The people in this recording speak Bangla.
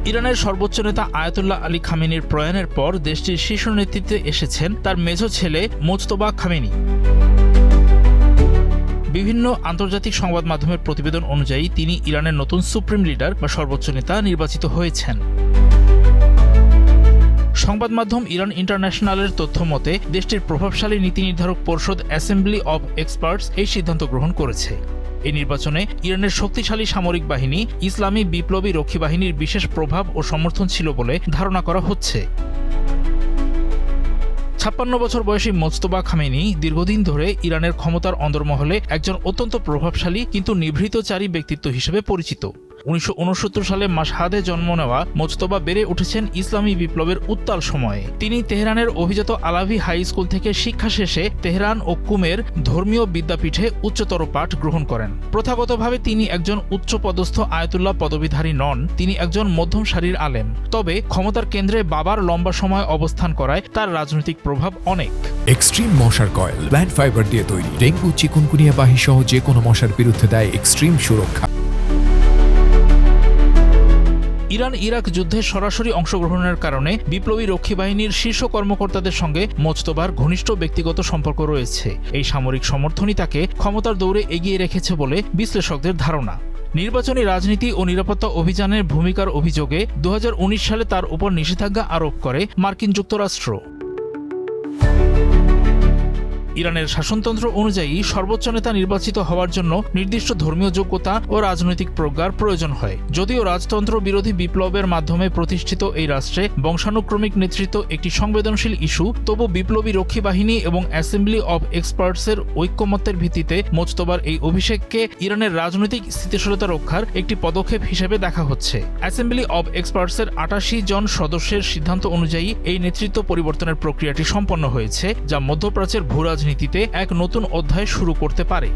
ইরানের সর্বোচ্চ নেতা আয়াতুল্লাহ আলী খামেনির প্রয়াণের পর দেশটির শীর্ষ নেতৃত্বে এসেছেন তার মেজ ছেলে মোজতবা খামেনি। বিভিন্ন আন্তর্জাতিক সংবাদ মাধ্যমের প্রতিবেদন অনুযায়ী তিনি ইরানের নতুন সুপ্রিম লিডার বা সর্বোচ্চ নেতা নির্বাচিত হয়েছেন। সংবাদ মাধ্যম ইরান ইন্টারন্যাশনালের তথ্য মতে দেশটির প্রভাবশালী নীতি নির্ধারক পরিষদ অ্যাসেম্বলি অব এক্সপার্টস এই সিদ্ধান্ত গ্রহণ করেছে। এই নির্বাচনে ইরানের শক্তিশালী সামরিক বাহিনী ইসলামী বিপ্লবী রক্ষী বাহিনীর বিশেষ প্রভাব ও সমর্থন ছিল বলে ধারণা করা হচ্ছে। ৫৬ বছর বয়সী মোজতবা খামেনি দীর্ঘদিন ধরে ইরানের ক্ষমতার অন্দরমহলে একজন অত্যন্ত প্রভাবশালী কিন্তু নিভৃতচারী ব্যক্তিত্ব হিসেবে পরিচিত। ১৯৬৯ সালে মাশহাদে জন্ম নেওয়া মোজতবা বেড়ে উঠেছেন ইসলামী বিপ্লবের উত্তাল সময়ে। তিনি তেহরানের অভিজাত আলাভি হাই স্কুল থেকে শিক্ষা শেষে তেহরান ও কুমের ধর্মীয় বিদ্যাপীঠে উচ্চতর পাঠ গ্রহণ করেন। প্রথাগতভাবে তিনি একজন উচ্চপদস্থ আয়াতুল্লাহ পদবীধারী নন, তিনি একজন মধ্যম সারির আলেম। তবে ক্ষমতার কেন্দ্রে বাবার লম্বা সময় অবস্থান করায় তার রাজনৈতিক প্রভাব অনেক। এক্সট্রিম মশার কয়েল প্ল্যান্ট ফাইবার দিয়ে তৈরি, ডেঙ্গু চিকুনগুনিয়া বাহি সহ যে কোনো মশার বিরুদ্ধে দেয় এক্সট্রিম সুরক্ষা। ইরান ইরাক যুদ্ধে সরাসরি অংশগ্রহণের কারণে বিপ্লবী রক্ষী বাহিনীর শীর্ষ কর্মকর্তাদের সঙ্গে মোজতবার ঘনিষ্ঠ ব্যক্তিগত সম্পর্ক রয়েছে। এই সামরিক সমর্থনই তাকে ক্ষমতার দৌড়ে এগিয়ে রেখেছে বলে বিশ্লেষকদের ধারণা। নির্বাচনী রাজনীতি ও নিরাপত্তা অভিযানের ভূমিকার অভিযোগে ২০১৯ সালে তার উপর নিষেধাজ্ঞা আরোপ করে মার্কিন যুক্তরাষ্ট্র। ইরানের শাসনতন্ত্র অনুযায়ী সর্বোচ্চ নেতা নির্বাচিত হওয়ার জন্য নির্দিষ্ট ধর্মীয় যোগ্যতা ও রাজনৈতিক প্রজ্ঞার প্রয়োজন হয়। যদিও রাজতন্ত্র বিরোধী বিপ্লবের মাধ্যমে প্রতিষ্ঠিত এই রাষ্ট্রে বংশানুক্রমিক নেতৃত্ব একটি সংবেদনশীল ইস্যু, তবু বিপ্লবী রক্ষী বাহিনী এবং অ্যাসেম্বলি অব এক্সপার্টসের ঐকমত্যের ভিত্তিতে মোজতবার এই অভিষেককে ইরানের রাজনৈতিক স্থিতিশীলতা রক্ষার একটি পদক্ষেপ হিসেবে দেখা হচ্ছে। অ্যাসেম্বলি অব এক্সপার্টসের ৮৮ জন সদস্যের সিদ্ধান্ত অনুযায়ী এই নেতৃত্ব পরিবর্তনের প্রক্রিয়াটি সম্পন্ন হয়েছে, যা মধ্যপ্রাচ্যের ভূরাজনীতিতে এক নতুন অধ্যায় শুরু করতে পারে।